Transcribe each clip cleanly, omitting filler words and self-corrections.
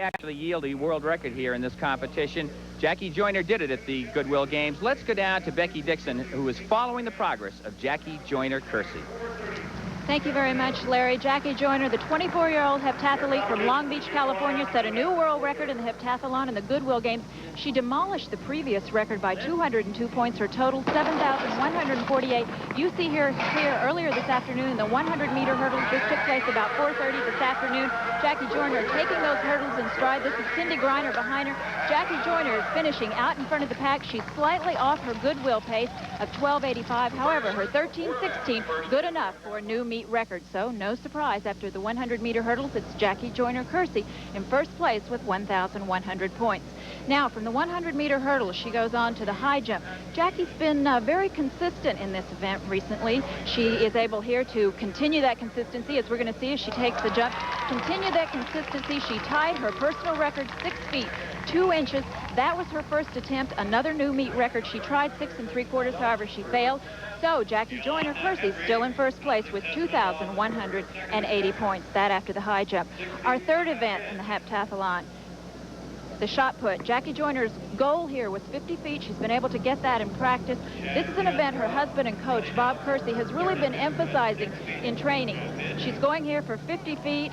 actually yield a world record here in this competition. Jackie Joyner did it at the Goodwill Games. Let's go down to Becky Dixon, who is following the progress of Jackie Joyner-Kersee. Thank you very much, Larry. Jackie Joyner, the 24-year-old heptathlete from Long Beach, California, set a new world record in the heptathlon in the Goodwill Games. She demolished the previous record by 202 points. Her total, 7,148. You see here earlier this afternoon in the 100-meter hurdles. This took place about 4:30 this afternoon. Jackie Joyner taking those hurdles in stride. This is Cindy Griner behind her. Jackie Joyner is finishing out in front of the pack. She's slightly off her Goodwill pace of 12:85. However, her 13:16, good enough for a new meet record. So no surprise, after the 100-meter hurdles, it's Jackie Joyner-Kersee in first place with 1,100 points. Now, from the 100-meter hurdles, she goes on to the high jump. Jackie's been very consistent in this event recently. She is able here to continue that consistency, as we're going to see as she takes the jump. Continue that consistency. She tied her personal record 6 feet 2 inches. That was her first attempt, another new meet record. She tried 6 3/4, however, she failed. So Jackie Joyner-Kersee still in first place with 2,180 points. That after the high jump. Our third event in the heptathlon, the shot put. Jackie Joyner's goal here was 50 feet. She's been able to get that in practice. This is an event her husband and coach, Bob Kersee, has really been emphasizing in training. She's going here for 50 feet.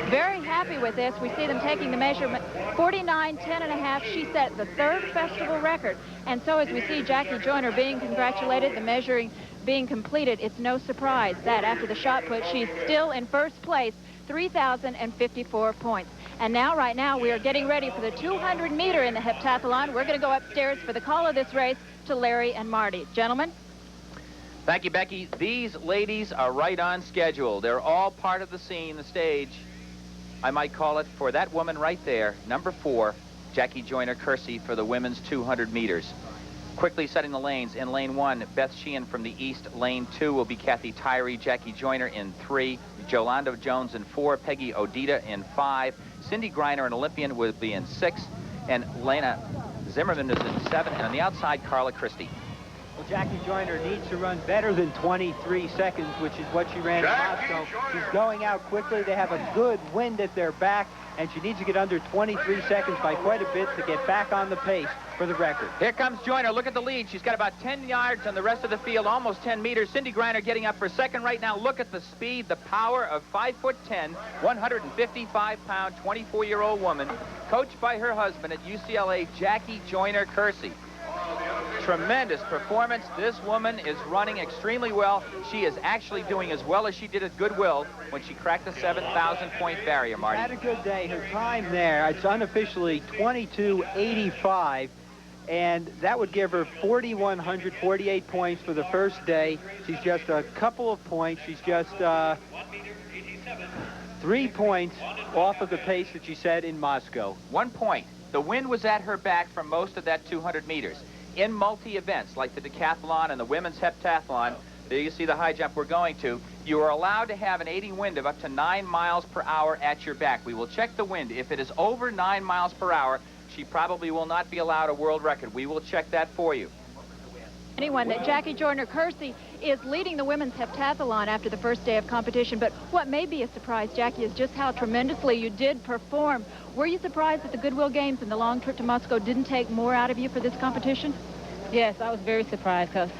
Very happy with this. We see them taking the measurement. 49:10.5. She set the third festival record. And so as we see Jackie Joyner being congratulated, the measuring being completed, it's no surprise that after the shot put, she's still in first place, 3,054 points. And now, right now, we are getting ready for the 200-meter in the heptathlon. We're going to go upstairs for the call of this race to Larry and Marty. Gentlemen. Thank you, Becky. These ladies are right on schedule. They're all part of the scene, the stage, I might call it, for that woman right there, number 4, Jackie Joyner-Kersee, for the women's 200 meters. Quickly setting the lanes. In lane 1, Beth Sheehan from the east. Lane 2 will be Kathy Tyree. Jackie Joyner in 3. Jolanda Jones in 4. Peggy Odita in 5. Cindy Griner, an Olympian, will be in 6. And Lena Zimmerman is in 7. And on the outside, Carla Christie. Well, Jackie Joyner needs to run better than 23 seconds, which is what she ran in Moscow. She's going out quickly. They have a good wind at their back, and she needs to get under 23 seconds by quite a bit to get back on the pace for the record. Here comes Joyner. Look at the lead. She's got about 10 yards on the rest of the field, almost 10 meters. Cindy Griner getting up for second right now. Look at the speed, the power of 5'10", 155-pound, 24-year-old woman, coached by her husband at UCLA, Jackie Joyner-Kersee. Tremendous performance. This woman is running extremely well. She is actually doing as well as she did at Goodwill when she cracked the 7,000-point barrier, Marty. Had a good day. Her time there, it's unofficially 22:85, and that would give her 4,148 points for the first day. She's just a couple of points. She's just 3 points off of the pace that she set in Moscow. 1 point. The wind was at her back for most of that 200 meters. In multi-events like the decathlon and the women's heptathlon, there you see the high jump we're going to, you are allowed to have an 80 wind of up to 9 miles per hour at your back. We will check the wind. If it is over 9 miles per hour, she probably will not be allowed a world record. We will check that for you. Anyone that Jackie Joyner-Kersee is leading the women's heptathlon after the first day of competition. But what may be a surprise, Jackie, is just how tremendously you did perform. Were you surprised that the Goodwill Games and the long trip to Moscow didn't take more out of you for this competition? Yes, I was very surprised because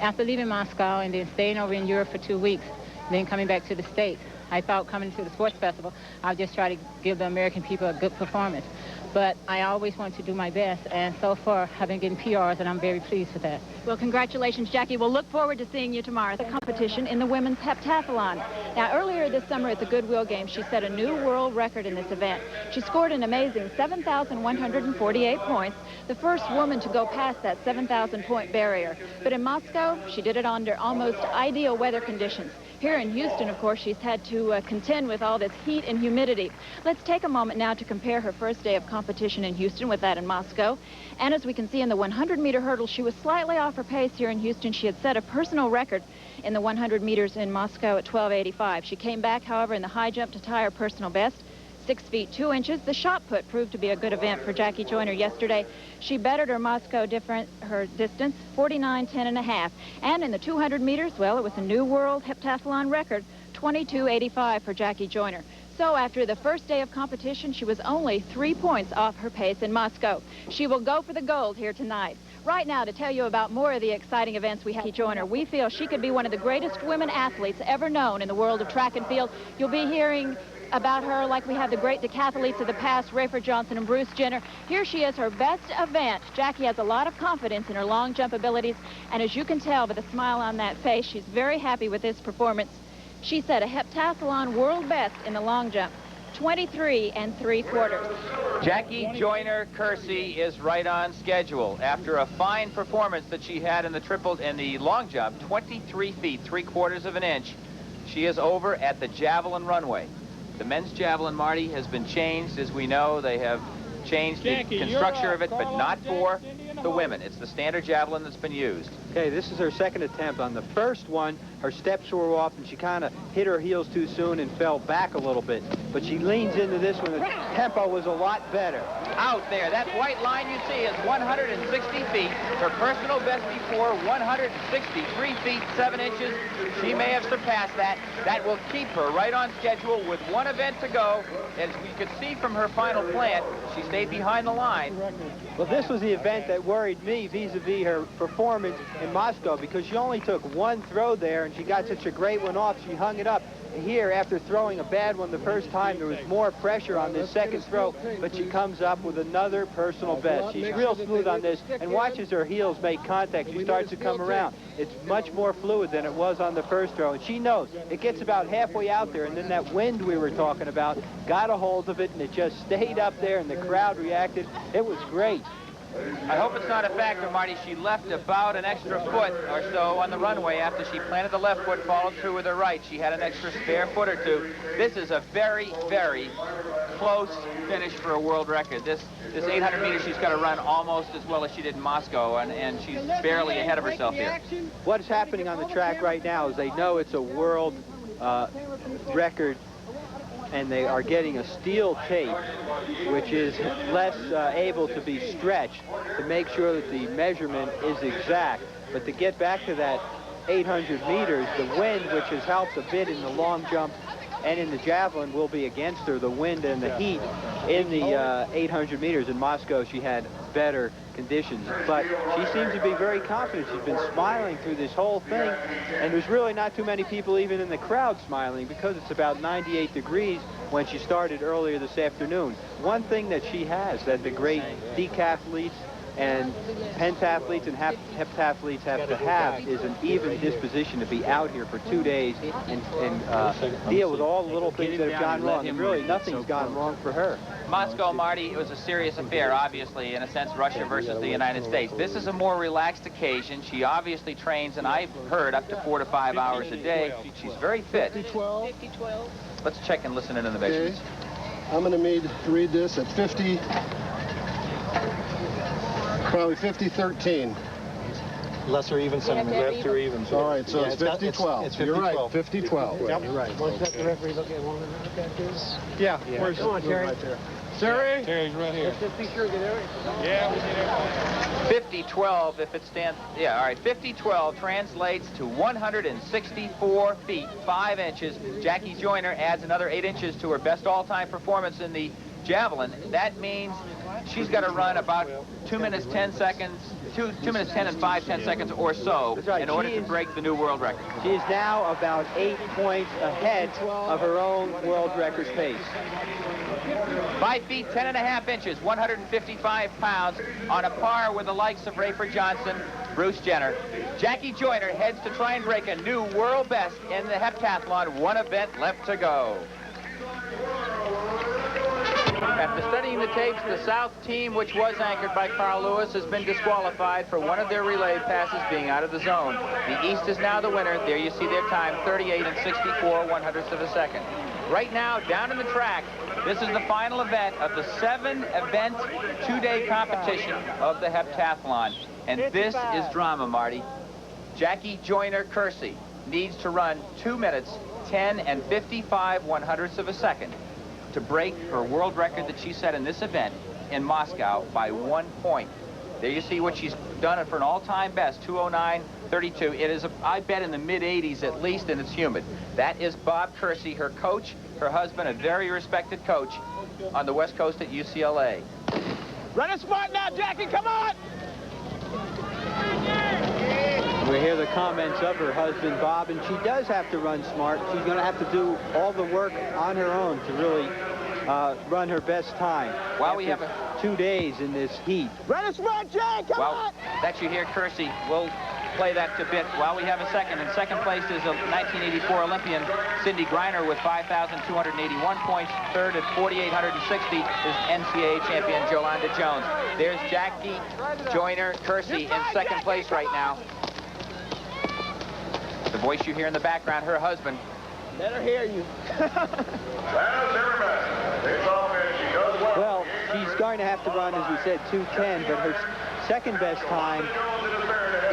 after leaving Moscow and then staying over in Europe for 2 weeks, then coming back to the States, I thought coming to the sports festival, I'll just try to give the American people a good performance. But I always want to do my best, and so far I've been getting PRs, and I'm very pleased with that. Well, congratulations, Jackie. We'll look forward to seeing you tomorrow at the competition in the women's heptathlon. Now, earlier this summer at the Goodwill Games, she set a new world record in this event. She scored an amazing 7,148 points, the first woman to go past that 7,000-point barrier. But in Moscow, she did it under almost ideal weather conditions. Here in Houston, of course, she's had to contend with all this heat and humidity. Let's take a moment now to compare her first day of competition in Houston with that in Moscow. And as we can see in the 100-meter hurdle, she was slightly off her pace here in Houston. She had set a personal record in the 100 meters in Moscow at 12:85. She came back, however, in the high jump to tie her personal best, 6 feet 2 inches. The shot put proved to be a good event for Jackie Joyner yesterday. She bettered her Moscow her distance, 49:10.5. And in the 200 meters, well, it was a new world heptathlon record, 22:85 for Jackie Joyner. So after the first day of competition, she was only 3 points off her pace in Moscow. She will go for the gold here tonight. Right now, to tell you about more of the exciting events we have, Joyner, we feel she could be one of the greatest women athletes ever known in the world of track and field. You'll be hearing about her like we have the great decathletes of the past, Rafer Johnson and Bruce Jenner. Here she is, her best event. Jackie has a lot of confidence in her long jump abilities, and as you can tell by the smile on that face, she's very happy with this performance. She set a heptathlon world best in the long jump, 23 3/4. Jackie Joyner-Kersee is right on schedule. After a fine performance that she had in the long jump, 23 feet, 3/4 of an inch, she is over at the Javelin runway. The men's javelin, Marty, has been changed. As we know, they have changed the construction of it, but not for the women. It's the standard javelin that's been used. Okay, this is her second attempt. On the first one, her steps were off, and she kind of hit her heels too soon and fell back a little bit. But she leans into this one. The tempo was a lot better. Out there, that white line you see is 160 feet. Her personal best before, 163 feet, 7 inches. She may have surpassed that. That will keep her right on schedule with one event to go. As we could see from her final plant, she stayed behind the line. Well, this was the event that worried me vis-a-vis her performance in Moscow, because she only took one throw there, and she got such a great one off. She hung it up. Here, after throwing a bad one the first time, there was more pressure on this second throw, but she comes up with another personal best. She's real smooth on this, and watches her heels make contact. She starts to come around. It's much more fluid than it was on the first throw, and she knows it gets about halfway out there, and then that wind we were talking about got a hold of it, and it just stayed up there, and the crowd reacted. It was great. I hope it's not a factor, Marty. She left about an extra foot or so on the runway after she planted the left foot, followed through with her right. She had an extra spare foot or two. This is a very, very close finish for a world record. This 800 meters, she's got to run almost as well as she did in Moscow, and she's barely ahead of herself here. What's happening on the track right now is they know it's a world record, and they are getting a steel tape, which is less able to be stretched to make sure that the measurement is exact. But to get back to that 800 meters, the wind, which has helped a bit in the long jump and in the javelin, will be against her. The wind and the heat in the 800 meters in Moscow, she had better conditions, but she seems to be very confident. She's been smiling through this whole thing, and there's really not too many people even in the crowd smiling, because it's about 98 degrees when she started earlier this afternoon. One thing that she has that the great decathletes and pentathletes and heptathletes have to have is an even disposition to be out here for 2 days and deal with all the little things that have gone wrong. And really, nothing's gone wrong for her. Moscow, Marty, it was a serious affair, obviously, in a sense, Russia versus the United States. This is a more relaxed occasion. She obviously trains, and I've heard, up to 4 to 5 hours a day. She's very fit. 50-12. Let's check and listen into the measurements. I'm going to read this at 50, probably 50-13. Lesser even centimeters. Lesser even. All right, so it's 50-12. It's You're right, 50-12. 50-12. Yep. You're right. Let's let the referee look at this. Yeah. Where's come on, Terry? Right there. Terry? Terry's right here. Let's just be sure to get there. Yeah, we see everything. 50-12, if it stands, yeah, all right, 50-12 translates to 164 feet, 5 inches. Jackie Joyner adds another 8 inches to her best all-time performance in the javelin. That means she's got to run about 2 minutes 10 seconds, 2 minutes 10 and 5/10 seconds or so in order to break the new world record. She is now about 8 points ahead of her own world record pace. 5 feet 10.5 inches, 155 pounds, on a par with the likes of Rafer Johnson, Bruce Jenner. Jackie Joyner heads to try and break a new world best in the heptathlon. One event left to go. After studying the tapes, the South team, which was anchored by Carl Lewis, has been disqualified for one of their relay passes being out of the zone. The East is now the winner. There you see their time, 38 and 64 1/100ths of a second. Right now, down in the track, this is the final event of the 7-event 2-day competition of the heptathlon. And this is drama, Marty. Jackie Joyner-Kersee needs to run 2 minutes, 10 and 55 1/100ths of a second to break her world record that she set in this event in Moscow by 1 point. There you see what she's done for an all-time best, 2:09.32. It is, I bet, in the mid-80s at least, and it's humid. That is Bob Kersee, her coach. her husband, a very respected coach on the West Coast at UCLA. Run it smart now, Jackie, come on! We hear the comments of her husband, Bob, and she does have to run smart. She's going to have to do all the work on her own to really run her best time. While we have 2 days in this heat. Run it smart, Jay, come on! That you hear Kersee. We'll play that to bit while we have a second. In second place is a 1984 Olympian, Cindy Griner, with 5,281 points. Third at 4,860 is NCAA champion Jolanda Jones. There's Jackie Joyner-Kersee in second place right now. The voice you hear in the background, her husband. Let her hear you. Well, she's going to have to run, as we said, 2:10, but her second best time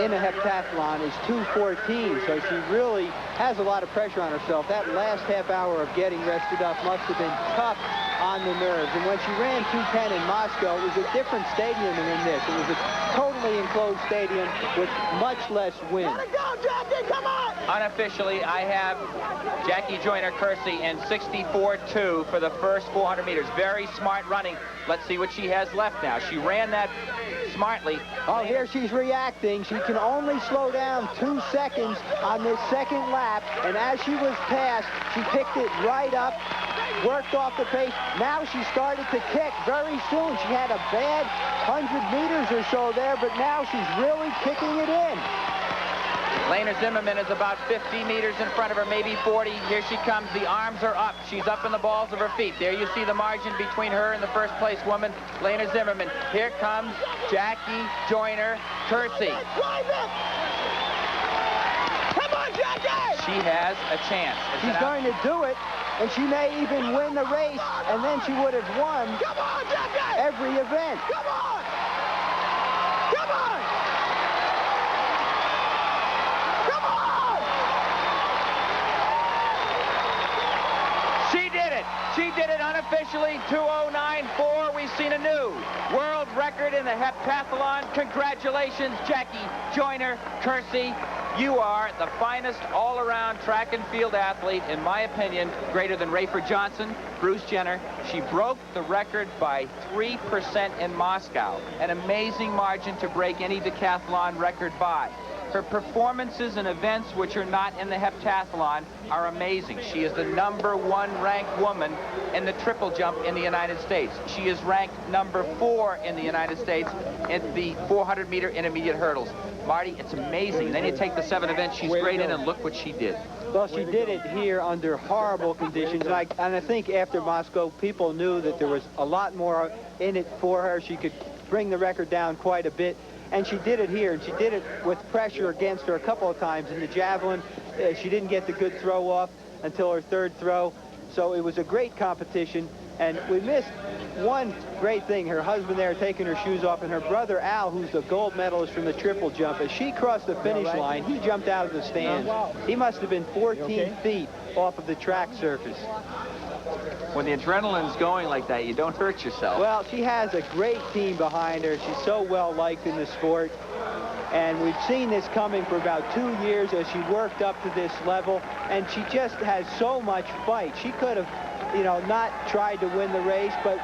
in a heptathlon is 2:14, so she really has a lot of pressure on herself. That last half hour of getting rested up must have been tough on the nerves. And when she ran 2:10 in Moscow, it was a different stadium than this. It was a totally enclosed stadium with much less wind. Let it go, Jackie, come on! Unofficially, I have Jackie Joyner-Kersee in 64.2 for the first 400 meters. Very smart running. Let's see what she has left now. She ran that smartly. Oh, here she's reacting. She can only slow down 2 seconds on this second lap, and as she was passed, she picked it right up, worked off the pace. Now she started to kick very soon. She had a bad 100 meters or so there, but now she's really kicking it in. Lena Zimmerman is about 50 meters in front of her, maybe 40. Here she comes. The arms are up. She's up in the balls of her feet. There you see the margin between her and the first place woman, Lena Zimmerman. Here comes Jackie Joyner-Kersee. Come on, Jackie! She has a chance. She's going to do it, and she may even win the race, and then she would have won every event. Come on! Come on! Come on! She did it. She did it unofficially. 2:09.4. We've seen a new world record in the heptathlon. Congratulations, Jackie Joyner-Kersee. You are the finest all-around track and field athlete, in my opinion, greater than Rayford Johnson, Bruce Jenner. She broke the record by 3% in Moscow, an amazing margin to break any decathlon record by. Her performances in events which are not in the heptathlon are amazing. She is the #1 ranked woman in the triple jump in the United States. She is ranked #4 in the United States at the 400-meter intermediate hurdles. Marty, it's amazing. Then you take the 7 events she's great in, and look what she did. Well, she did it here under horrible conditions, and I think after Moscow, people knew that there was a lot more in it for her. She could bring the record down quite a bit, and she did it here, and she did it with pressure against her a couple of times. In the Javelin, she didn't get the good throw off until her third throw, so it was a great competition, and we missed one great thing. Her husband there taking her shoes off, and her brother Al, who's the gold medalist from the triple jump, as she crossed the finish line, he jumped out of the stands. He must have been 14 feet off of the track surface. When the adrenaline's going like that, you don't hurt yourself. Well, she has a great team behind her. She's so well liked in the sport. And we've seen this coming for about 2 years as she worked up to this level. And she just has so much fight. She could have, you know, not tried to win the race, but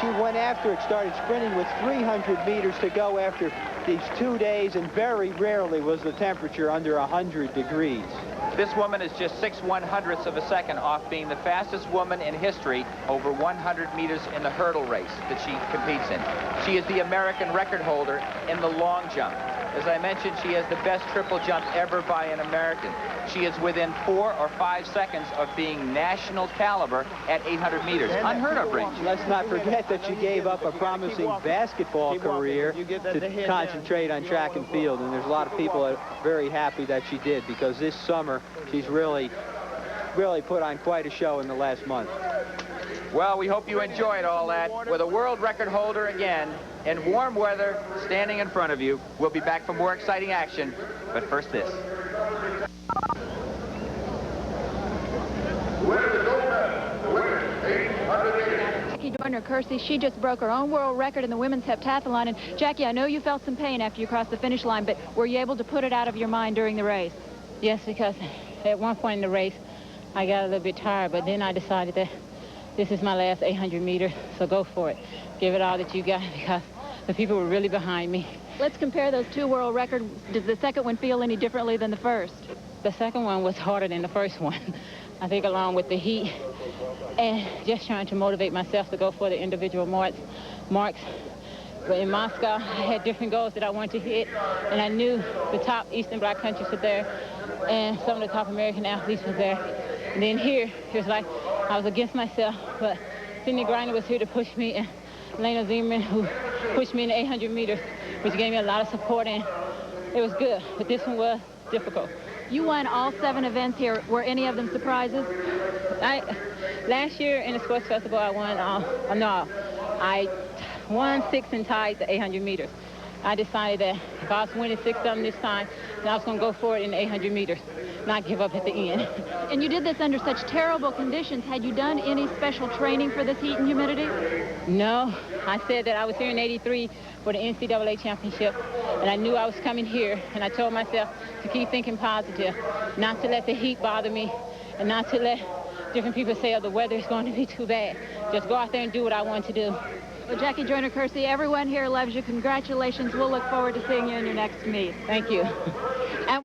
she went after it, started sprinting with 300 meters to go after these 2 days, and very rarely was the temperature under 100 degrees. This woman is just 6/100ths of a second off being the fastest woman in history over 100 meters in the hurdle race that she competes in. She is the American record holder in the long jump. As I mentioned, she has the best triple jump ever by an American. She is within 4 or 5 seconds of being national caliber at 800 meters. Unheard of range. Let's not forget that she gave up a promising basketball career to concentrate on track and field, and there's a lot of people that are very happy that she did, because this summer she's really put on quite a show in the last month. Well, we hope you enjoyed all that. With a world record holder again, in warm weather, standing in front of you. We'll be back for more exciting action, but first this. Jackie Joyner-Kersee, she just broke her own world record in the women's heptathlon. And Jackie, I know you felt some pain after you crossed the finish line, but were you able to put it out of your mind during the race? Yes, because at one point in the race, I got a little bit tired, but then I decided that this is my last 800 meters, so go for it. Give it all that you got, because the people were really behind me. Let's compare those two world records. Does the second one feel any differently than the first? The second one was harder than the first one. I think along with the heat and just trying to motivate myself to go for the individual marks. But in Moscow, I had different goals that I wanted to hit, and I knew the top Eastern Bloc countries were there, and some of the top American athletes were there. And then here, it was like I was against myself, but Sidney Griner was here to push me, and Lena Zeman, who pushed me in the 800 meters, which gave me a lot of support, and it was good, but this one was difficult. You won all 7 events here. Were any of them surprises? Last year in the Sports Festival, I won I won 6 and tied the 800 meters. I decided that if I was winning 6 of them this time, then I was going to go for it in the 800 meters, not give up at the end. And you did this under such terrible conditions. Had you done any special training for this heat and humidity? No. I said that I was here in '83 for the NCAA championship, and I knew I was coming here, and I told myself to keep thinking positive, not to let the heat bother me, and not to let different people say, oh, the weather is going to be too bad. Just go out there and do what I want to do. Well, Jackie Joyner-Kersee, everyone here loves you. Congratulations. We'll look forward to seeing you in your next meet. Thank you.